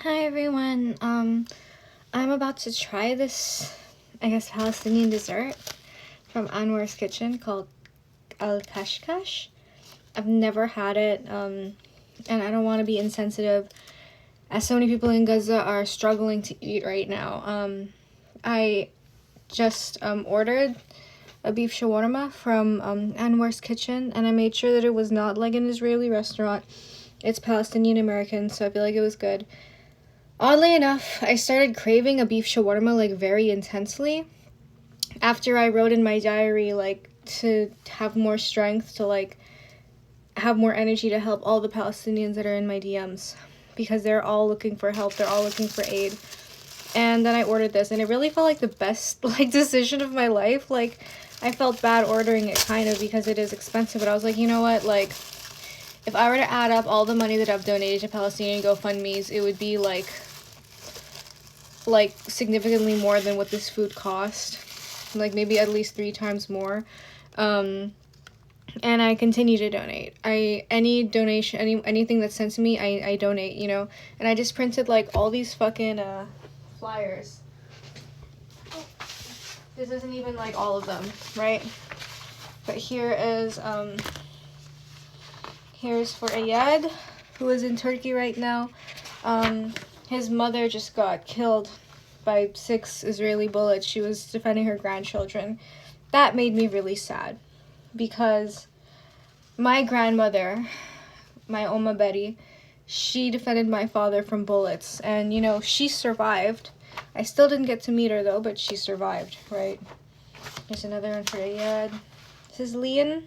Hi everyone. I'm about to try this, I guess, Palestinian dessert from Anwar's kitchen called khashkhash. I've never had it, and I don't want to be insensitive, as so many people in Gaza are struggling to eat right now. I just ordered a beef shawarma from Anwar's kitchen, and I made sure that it was not like an Israeli restaurant. It's Palestinian American, so I feel like it was good. Oddly enough, I started craving a beef shawarma like very intensely after I wrote in my diary like to have more strength, to like have more energy to help all the Palestinians that are in my DMs, because they're all looking for help, they're all looking for aid. And then I ordered this, and it really felt like the best like decision of my life. Like, I felt bad ordering it kind of because it is expensive, but I was like, you know what, like, if I were to add up all the money that I've donated to Palestinian GoFundMes, it would be like significantly more than what this food cost, like maybe at least 3 times more. And I continue to donate. Any donation, anything that's sent to me, I donate, you know. And I just printed like all these fucking flyers. This isn't even like all of them, right? But here is here's for Eyad, who is in Turkey right now. His mother just got killed by 6 Israeli bullets. She was defending her grandchildren. That made me really sad, because my grandmother, my Oma Betty, she defended my father from bullets, and you know, she survived. I still didn't get to meet her though, but she survived, right? There's another one for Eyad. This is Leen.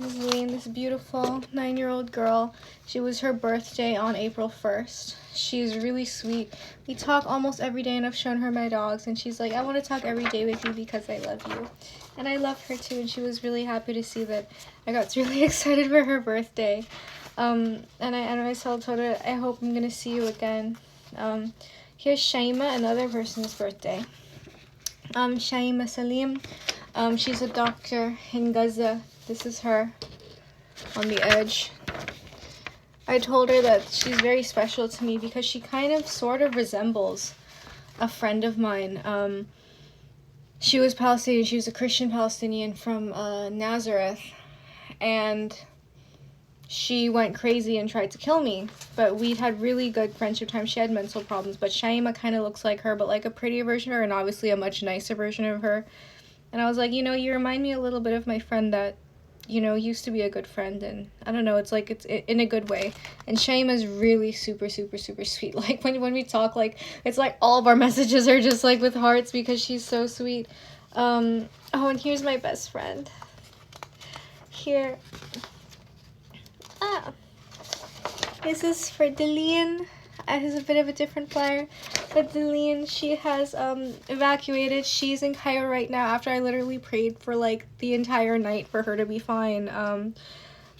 This is Leen, this beautiful 9-year-old girl. She was her birthday on April 1st. She's really sweet. We talk almost every day, and I've shown her my dogs, and she's like, I want to talk every day with you because I love you. And I love her too, and she was really happy to see that I got really excited for her birthday. And I told her, I hope I'm gonna see you again. Here's Shaimaa, another person's birthday. Shaimaa Salim. She's a doctor in Gaza. This is her on the edge. I told her that she's very special to me because she kind of sort of resembles a friend of mine. She was Palestinian. She was a Christian Palestinian from Nazareth, and she went crazy and tried to kill me, but we had really good friendship time. She had mental problems, but Shaimaa kind of looks like her, but like a prettier version of her, and obviously a much nicer version of her. And I was like, you know, you remind me a little bit of my friend that, you know, used to be a good friend, and I don't know, it's like, it's in a good way. And Shaimaa's really super, super, super sweet. Like, when we talk, like, it's like all of our messages are just, like, with hearts because she's so sweet. Oh, and here's my best friend. Here. This is for Deleen. It has a bit of a different flyer, but Deleen, she has evacuated. She's in Cairo right now after I literally prayed for like the entire night for her to be fine.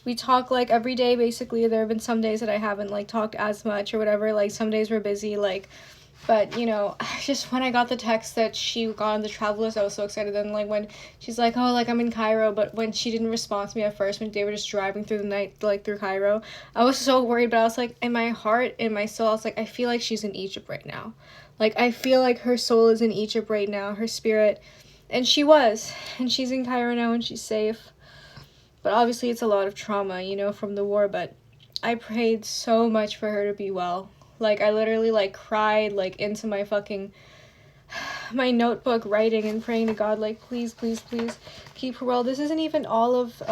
We talk like every day basically. There have been some days that I haven't like talked as much or whatever, like some days we're busy, like, but you know, just when I got the text that she got on the travel list, I was so excited. Then like when she's like, oh, like I'm in Cairo, but when she didn't respond to me at first, when they were just driving through the night, like through Cairo, I was so worried, but I was like, in my heart, in my soul, I was like, I feel like she's in Egypt right now. Like, I feel like her soul is in Egypt right now, her spirit, and she was, and she's in Cairo now, and she's safe. But obviously it's a lot of trauma, you know, from the war, but I prayed so much for her to be well. Like, I literally, like, cried, like, into my fucking, my notebook, writing and praying to God, like, please, please, please, keep her well. This isn't even all of,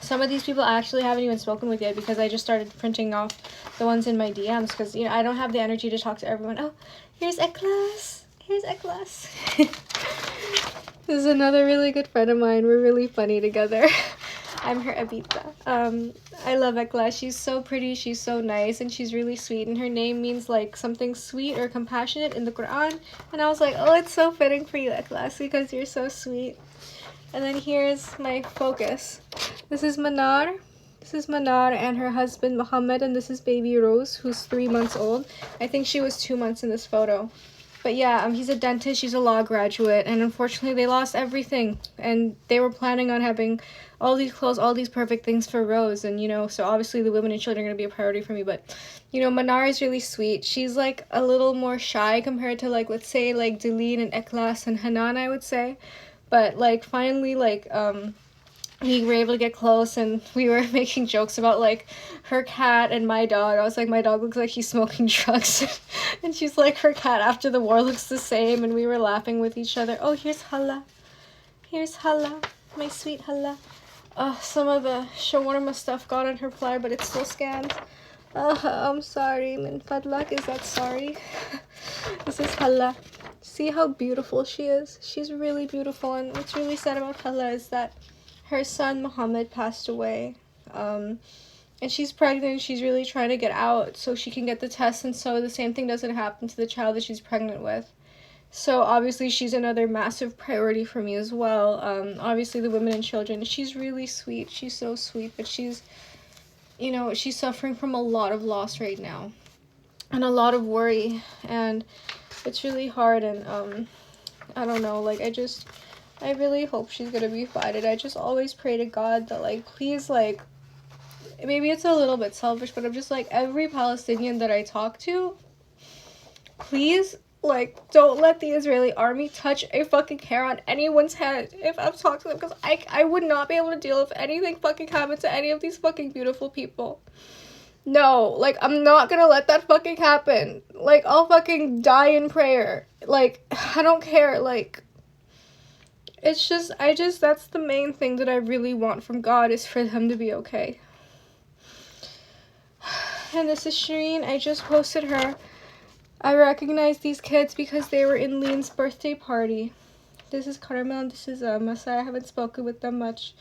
some of these people I actually haven't even spoken with yet, because I just started printing off the ones in my DMs, because, you know, I don't have the energy to talk to everyone. Oh, here's Eklas. Here's Eklas. This is another really good friend of mine. We're really funny together. I'm her Abita. I love Ekla. She's so pretty, she's so nice, and she's really sweet, and her name means like something sweet or compassionate in the Quran, and I was like, oh, it's so fitting for you, Ekla, because you're so sweet. And then here's my focus. This is Manar. This is Manar and her husband Mohammed, and this is baby Rose, who's 3 months old. I think she was 2 months in this photo. But yeah, he's a dentist, she's a law graduate, and unfortunately they lost everything. And they were planning on having all these clothes, all these perfect things for Rose, and you know, so obviously the women and children are going to be a priority for me. But you know, Manar is really sweet. She's like a little more shy compared to like, let's say, like Deleen and Elias and Hanan, I would say. But like finally, like we were able to get close, and we were making jokes about like her cat and my dog. I was like, my dog looks like he's smoking drugs. And she's like, her cat after the war looks the same. And we were laughing with each other. Oh, here's Hala. Here's Hala, my sweet Hala. Some of the shawarma stuff got on her fly, but it's still scanned. I'm sorry, min fadlak, is that sorry? This is Hala. See how beautiful she is? She's really beautiful, and what's really sad about Hala is that her son Mohammed passed away. And she's pregnant. She's really trying to get out so she can get the test, and so the same thing doesn't happen to the child that she's pregnant with. So obviously she's another massive priority for me as well. Obviously the women and children. She's really sweet. She's so sweet, but she's, you know, she's suffering from a lot of loss right now, and a lot of worry, and it's really hard. And I don't know, like I really hope she's gonna be fine. I just always pray to God that, like, please, like, maybe it's a little bit selfish, but I'm just like, every Palestinian that I talk to, please, like, don't let the Israeli army touch a fucking hair on anyone's head if I've talked to them, because I would not be able to deal if anything fucking happened to any of these fucking beautiful people. No, like, I'm not gonna let that fucking happen. Like, I'll fucking die in prayer. Like, I don't care, like, it's just, that's the main thing that I really want from God, is for them to be okay. And this is Shereen. I just posted her. I recognize these kids because they were in Leen's birthday party. This is Carmel, and this is Masa. I haven't spoken with them much,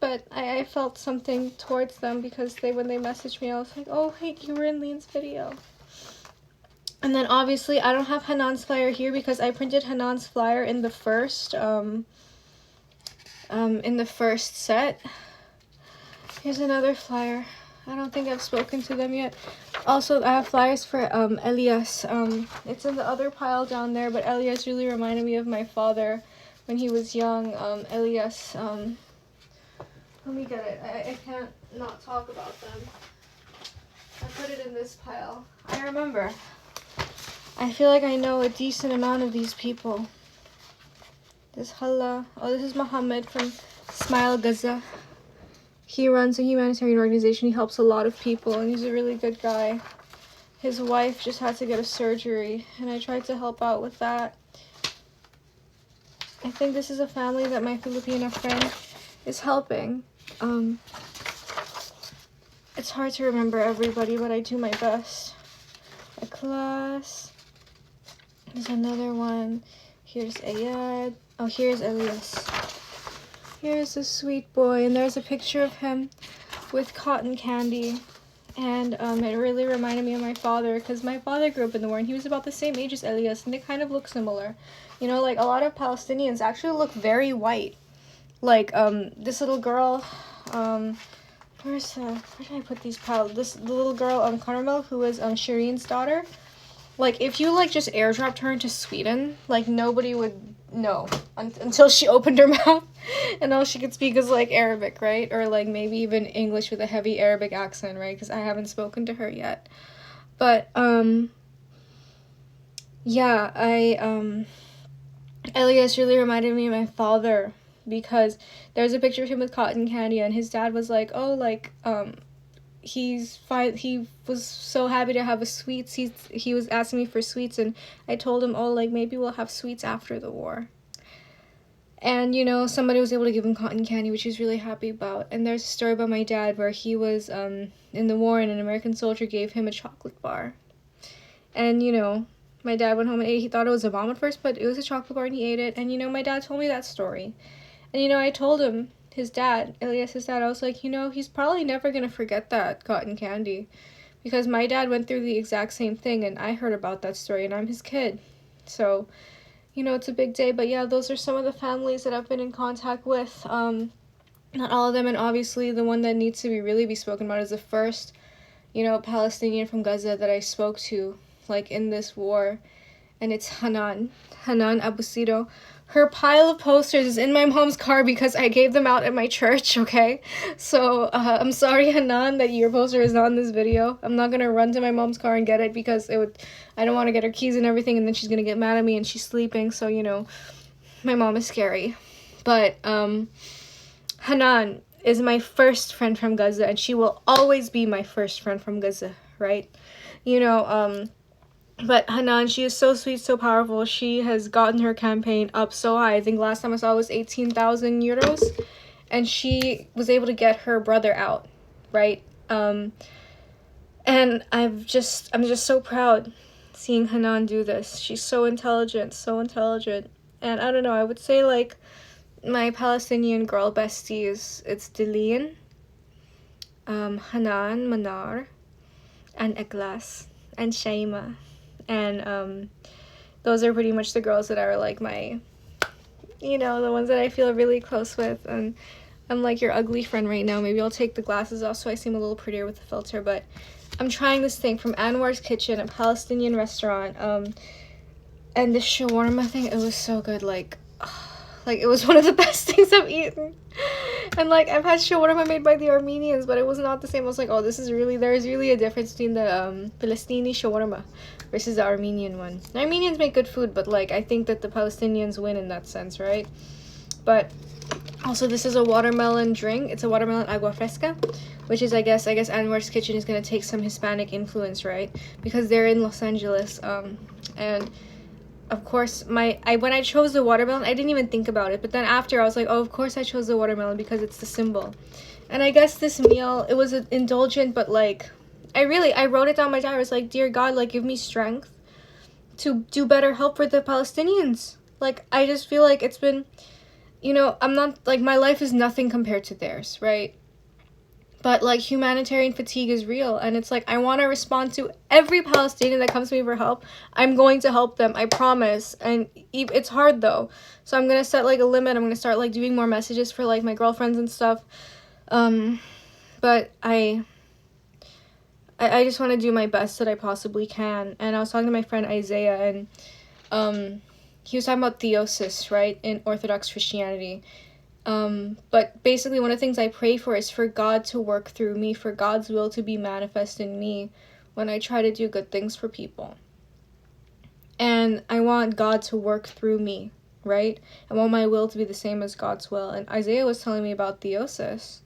but I felt something towards them because when they messaged me, I was like, oh, hey, you were in Leen's video. And then obviously I don't have Hanan's flyer here because I printed Hanan's flyer in the first set. Here's another flyer. I don't think I've spoken to them yet. Also, I have flyers for Elias. It's in the other pile down there, but Elias really reminded me of my father when he was young. Elias, let me get it. I can't not talk about them. I put it in this pile. I remember. I feel like I know a decent amount of these people. This Hala. Oh, this is Mohammed from Smile Gaza. He runs a humanitarian organization. He helps a lot of people, and he's a really good guy. His wife just had to get a surgery, and I tried to help out with that. I think this is a family that my Filipino friend is helping. It's hard to remember everybody, but I do my best. A class. There's another one. Here's Eyad. Oh, here's Elias. Here's a sweet boy, and there's a picture of him with cotton candy. And it really reminded me of my father, because my father grew up in the war, and he was about the same age as Elias, and they kind of look similar. You know, like, a lot of Palestinians actually look very white. Like, this little girl, where did I put these piles? The little girl, Carmel, who is Shereen's daughter. Like, if you, like, just airdropped her into Sweden, like, nobody would know until she opened her mouth, and all she could speak is, like, Arabic, right? Or, like, maybe even English with a heavy Arabic accent, right? Because I haven't spoken to her yet. But, yeah, Elias really reminded me of my father, because there's a picture of him with cotton candy, and his dad was like, oh, like, he's fine. He was so happy to have a sweets. He was asking me for sweets, and I told him, oh, like, maybe we'll have sweets after the war. And, you know, somebody was able to give him cotton candy, which he's really happy about. And there's a story about my dad where he was in the war, and an American soldier gave him a chocolate bar. And, you know, my dad went home and ate it. He thought it was a bomb at first, but it was a chocolate bar, and he ate it. And, you know, my dad told me that story. And, you know, I told him, his dad, Elias' dad, I was like, you know, he's probably never going to forget that cotton candy, because my dad went through the exact same thing, and I heard about that story, and I'm his kid. So, you know, it's a big day. But yeah, those are some of the families that I've been in contact with. Not all of them, and obviously the one that needs to really be spoken about is the first, you know, Palestinian from Gaza that I spoke to, like, in this war. and it's Hanan Abusido. Her pile of posters is in my mom's car because I gave them out at my church, okay? So, I'm sorry, Hanan, that your poster is not in this video. I'm not gonna run to my mom's car and get it because I don't want to get her keys and everything, and then she's gonna get mad at me, and she's sleeping, so, you know, my mom is scary. But, Hanan is my first friend from Gaza, and she will always be my first friend from Gaza, right? You know, but Hanan, she is so sweet, so powerful. She has gotten her campaign up so high. I think last time I saw it was 18,000 euros. And she was able to get her brother out, right? And I'm just so proud seeing Hanan do this. She's so intelligent, so intelligent. And I don't know, I would say, like, my Palestinian girl besties, it's Deleen, Hanan, Manar, and Elias, and Shaimaa. And those are pretty much the girls that are like my, you know, the ones that I feel really close with. And I'm like your ugly friend right now. Maybe I'll take the glasses off so I seem a little prettier with the filter. But I'm trying this thing from Anwar's Kitchen, a Palestinian restaurant. And this shawarma thing, it was so good. Like it was one of the best things I've eaten. And like I've had shawarma made by the Armenians, but it was not the same. I was like, oh, there's really a difference between the Palestinian shawarma versus the Armenian one. The Armenians make good food, but like I think that the Palestinians win in that sense, right? But also, this is a watermelon drink. It's a watermelon agua fresca, which is I guess Anwar's Kitchen is gonna take some Hispanic influence, right? Because they're in Los Angeles, and of course, when I chose the watermelon, I didn't even think about it. But then after, I was like, oh, of course I chose the watermelon because it's the symbol. And I guess this meal, it was indulgent, but like, I wrote it down in my diary. I was like, dear God, like, give me strength to do better help for the Palestinians. Like, I just feel like it's been, you know, I'm not, like, my life is nothing compared to theirs, right? But, like, humanitarian fatigue is real. And it's like, I want to respond to every Palestinian that comes to me for help. I'm going to help them. I promise. And it's hard, though. So I'm going to set, like, a limit. I'm going to start, like, doing more messages for, like, my girlfriends and stuff. But I just want to do my best that I possibly can. And I was talking to my friend Isaiah, and he was talking about theosis, right, in Orthodox Christianity. But basically one of the things I pray for is for God to work through me, for God's will to be manifest in me when I try to do good things for people. And I want God to work through me, right? I want my will to be the same as God's will. And Isaiah was telling me about theosis.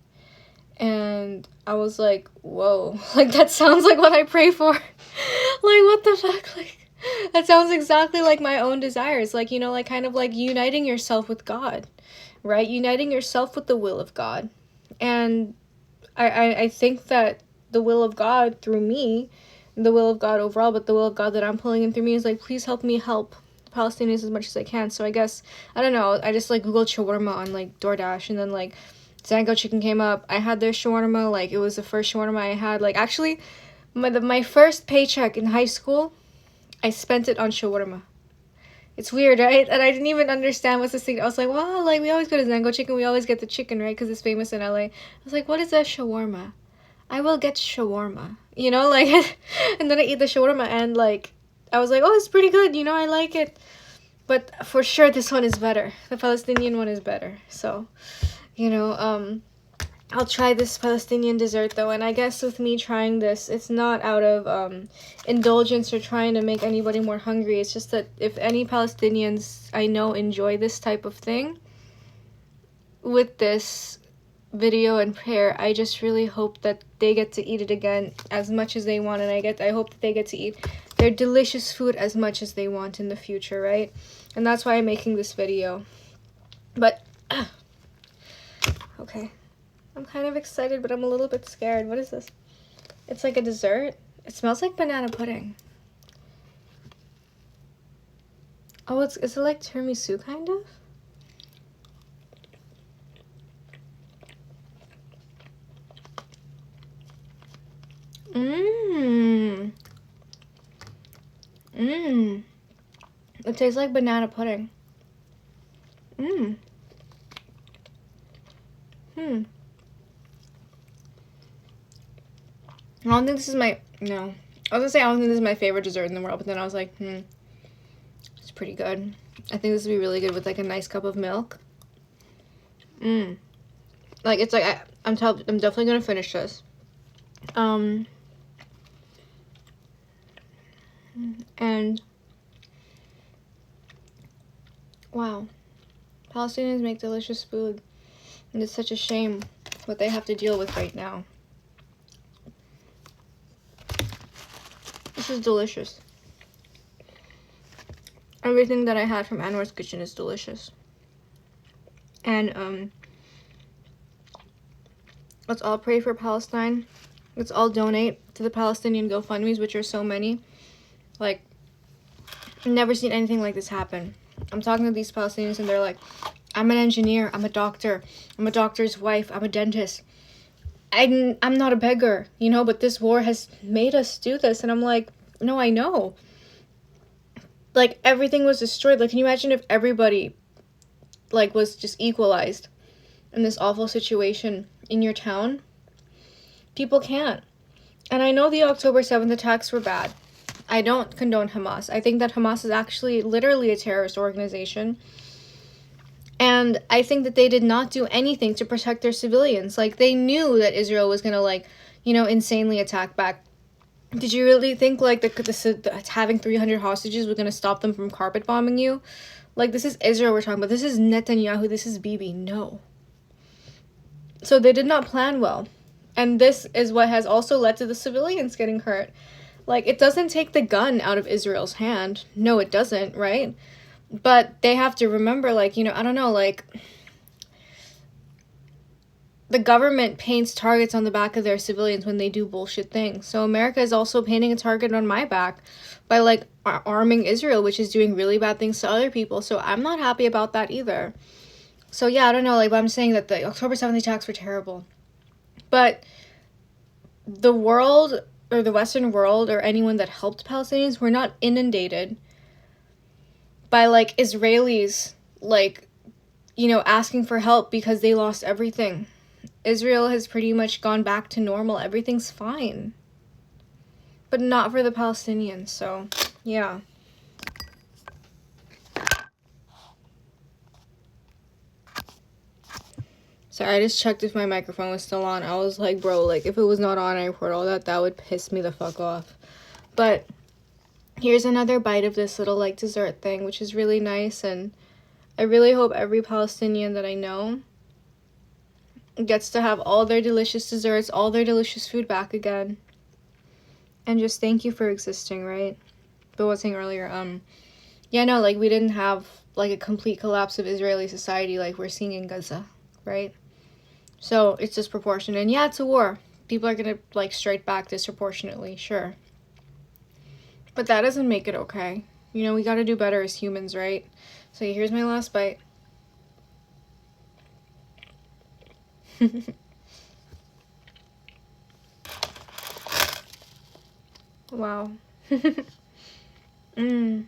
And I was like, whoa, like that sounds like what I pray for. Like, what the fuck? Like, that sounds exactly like my own desires. Like, you know, like kind of like uniting yourself with God, right? Uniting yourself with the will of God. And I think that the will of God through me, the will of God overall, but the will of God that I'm pulling in through me is like, please help me help the Palestinians as much as I can. So I guess, I don't know, I just like Googled shawarma on like DoorDash, and then like Zango Chicken came up. I had their shawarma, like it was the first shawarma I had. Like actually, my first paycheck in high school, I spent it on shawarma. It's weird, right? And I didn't even understand what's this thing. I was like, well, like we always go to Zango Chicken, we always get the chicken, right? Because it's famous in LA. I was like, what is a shawarma? I will get shawarma, you know, like, and then I eat the shawarma, and like, I was like, oh, it's pretty good, you know, I like it. But for sure, this one is better. The Palestinian one is better. So, you know, I'll try this Palestinian dessert though, and I guess with me trying this, it's not out of indulgence or trying to make anybody more hungry. It's just that if any Palestinians I know enjoy this type of thing, with this video and prayer, I just really hope that they get to eat it again as much as they want, and I hope that they get to eat their delicious food as much as they want in the future, right? And that's why I'm making this video. But okay, I'm kind of excited, but I'm a little bit scared. What is this? It's like a dessert. It smells like banana pudding. Oh, is it like tiramisu kind of? It tastes like banana pudding. I don't think this is my, no. I was gonna say I don't think this is my favorite dessert in the world, but then I was like, pretty good. I think this would be really good with like a nice cup of milk. Like it's like I'm definitely gonna finish this. And wow, Palestinians make delicious food, and it's such a shame what they have to deal with right now. This is delicious. Everything that I had from Anwar's kitchen is delicious. And let's all pray for Palestine. Let's all donate to the Palestinian GoFundMes, which are so many. Like, I've never seen anything like this happen. I'm talking to these Palestinians and they're like, I'm an engineer, I'm a doctor, I'm a doctor's wife, I'm a dentist. I'm not a beggar, you know, but this war has made us do this. And I'm like, no, I know. Like, everything was destroyed. Like, can you imagine if everybody, like, was just equalized in this awful situation in your town? People can't. And I know the October 7th attacks were bad. I don't condone Hamas. I think that Hamas is actually literally a terrorist organization. And I think that they did not do anything to protect their civilians. Like, they knew that Israel was going to, like, you know, insanely attack back. Did you really think, like, having 300 hostages was going to stop them from carpet bombing you? Like, this is Israel we're talking about. This is Netanyahu. This is Bibi. No. So they did not plan well. And this is what has also led to the civilians getting hurt. Like, it doesn't take the gun out of Israel's hand. No, it doesn't, right? But they have to remember, like, you know, I don't know, like, the government paints targets on the back of their civilians when they do bullshit things. So America is also painting a target on my back by, like, arming Israel, which is doing really bad things to other people. So I'm not happy about that either. So, yeah, I don't know, like, but I'm saying that the October 7th attacks were terrible. But the world, or the Western world, or anyone that helped Palestinians were not inundated by, like, Israelis, like, you know, asking for help because they lost everything. Israel has pretty much gone back to normal. Everything's fine. But not for the Palestinians, so, yeah. Sorry, I just checked if my microphone was still on. I was like, bro, like, if it was not on, I record all that, that would piss me the fuck off. But here's another bite of this little, like, dessert thing, which is really nice, and I really hope every Palestinian that I know gets to have all their delicious desserts, all their delicious food back again. And just thank you for existing, right? But what I was saying earlier, yeah, no, like, we didn't have, like, a complete collapse of Israeli society like we're seeing in Gaza, right? So, it's disproportionate. And yeah, it's a war. People are gonna, like, strike back disproportionately, sure. But that doesn't make it okay. You know, we gotta do better as humans, right? So here's my last bite. Wow. If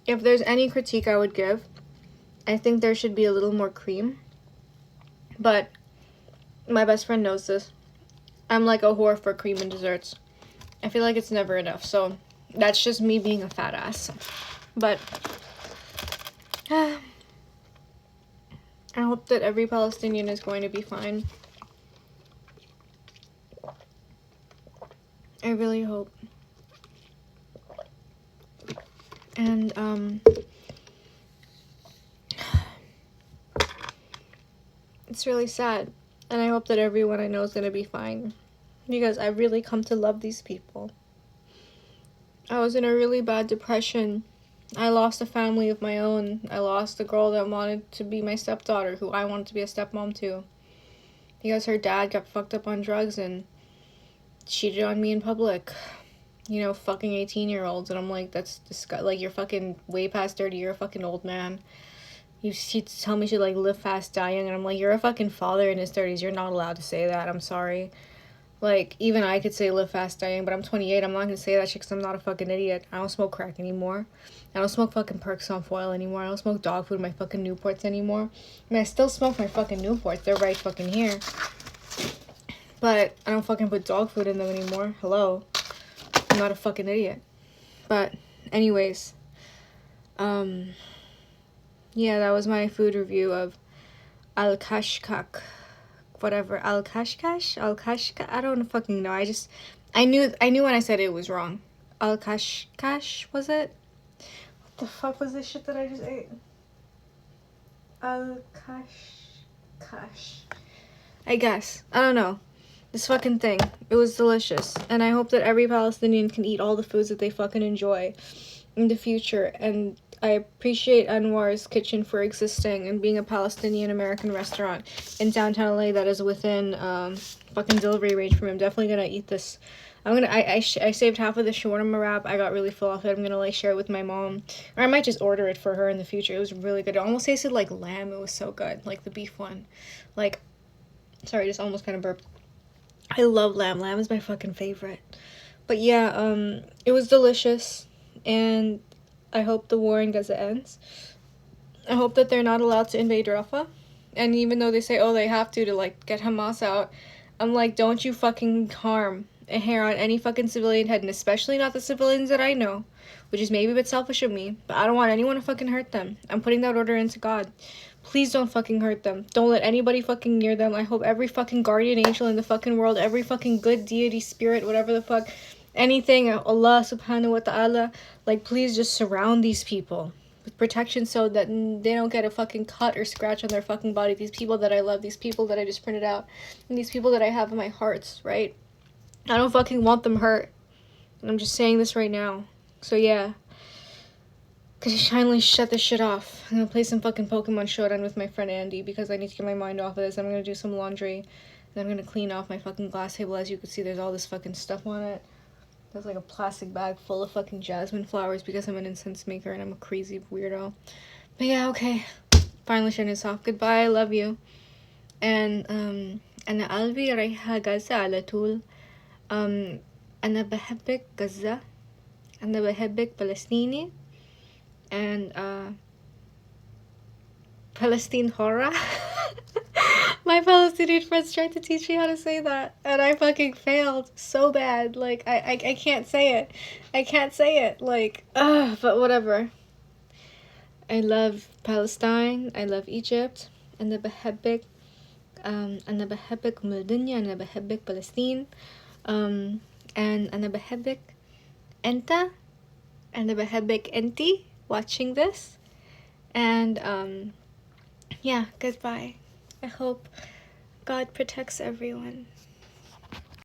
there's any critique I would give, I think there should be a little more cream. But my best friend knows this. I'm like a whore for cream and desserts. I feel like it's never enough, so that's just me being a fat ass. But I hope that every Palestinian is going to be fine. I really hope. And it's really sad. And I hope that everyone I know is going to be fine. Because I really come to love these people. I was in a really bad depression. I lost a family of my own. I lost a girl that wanted to be my stepdaughter, who I wanted to be a stepmom to. Because her dad got fucked up on drugs and cheated on me in public. You know, fucking 18-year-olds. And I'm like, that's disgusting. Like, you're fucking way past 30. You're a fucking old man. You tell me to, like, live fast, die young. And I'm like, you're a fucking father in his 30s. You're not allowed to say that. I'm sorry. Like, even I could say live fast, die young, but I'm 28. I'm not gonna say that shit because I'm not a fucking idiot. I don't smoke crack anymore. I don't smoke fucking perks on foil anymore. I don't smoke dog food in my fucking Newports anymore. I mean, I still smoke my fucking Newports. They're right fucking here. But I don't fucking put dog food in them anymore. Hello. I'm not a fucking idiot. But anyways, yeah, that was my food review of khashkhash, whatever, khashkhash, I don't fucking know. I knew when I said it was wrong. Khashkhash, was it? What the fuck was this shit that I just ate? Khashkhash, I guess. I don't know. This fucking thing. It was delicious. And I hope that every Palestinian can eat all the foods that they fucking enjoy in the future. And I appreciate Anwar's Kitchen for existing and being a Palestinian American restaurant in downtown LA that is within fucking delivery range from him. Definitely gonna eat this. I saved half of the shawarma wrap. I got really full off it. I'm gonna like share it with my mom, or I might just order it for her in the future. It was really good. It almost tasted like lamb. It was so good, like the beef one. Like, sorry, just almost kind of burped. I love lamb. Lamb is my fucking favorite. But yeah, it was delicious, and I hope the war in Gaza ends. I hope that they're not allowed to invade Rafah. And even though they say, oh, they have to like get Hamas out, I'm like, don't you fucking harm a hair on any fucking civilian head, and especially not the civilians that I know, which is maybe a bit selfish of me, but I don't want anyone to fucking hurt them. I'm putting that order into God. Please don't fucking hurt them. Don't let anybody fucking near them. I hope every fucking guardian angel in the fucking world, every fucking good deity, spirit, whatever the fuck, anything, Allah subhanahu wa ta'ala, like, please just surround these people with protection so that they don't get a fucking cut or scratch on their fucking body. These people that I love, these people that I just printed out, and these people that I have in my heart, right? I don't fucking want them hurt. And I'm just saying this right now. So yeah. Cause I finally shut this shit off. I'm gonna play some fucking Pokemon Showdown with my friend Andy because I need to get my mind off of this. I'm gonna do some laundry. Then I'm gonna clean off my fucking glass table. As you can see, there's all this fucking stuff on it. There's like a plastic bag full of fucking jasmine flowers because I'm an incense maker and I'm a crazy weirdo. But yeah, okay. Finally shutting this off. Goodbye, I love you. And أنا قلبي رايحة غزة على طول. أنا بحبك غزة. أنا بحبك فلسطيني. And Palestine horror. My Palestinian friends tried to teach me how to say that, and I fucking failed so bad. Like, I can't say it. I can't say it. Like, but whatever. I love Palestine. I love Egypt. أنا بحبك. أنا بحبك أم الدنيا. أنا بحبك فلسطين. And أنا بحبك أنت. أنا بحبك أنتي. Watching this. And yeah, goodbye. I hope God protects everyone.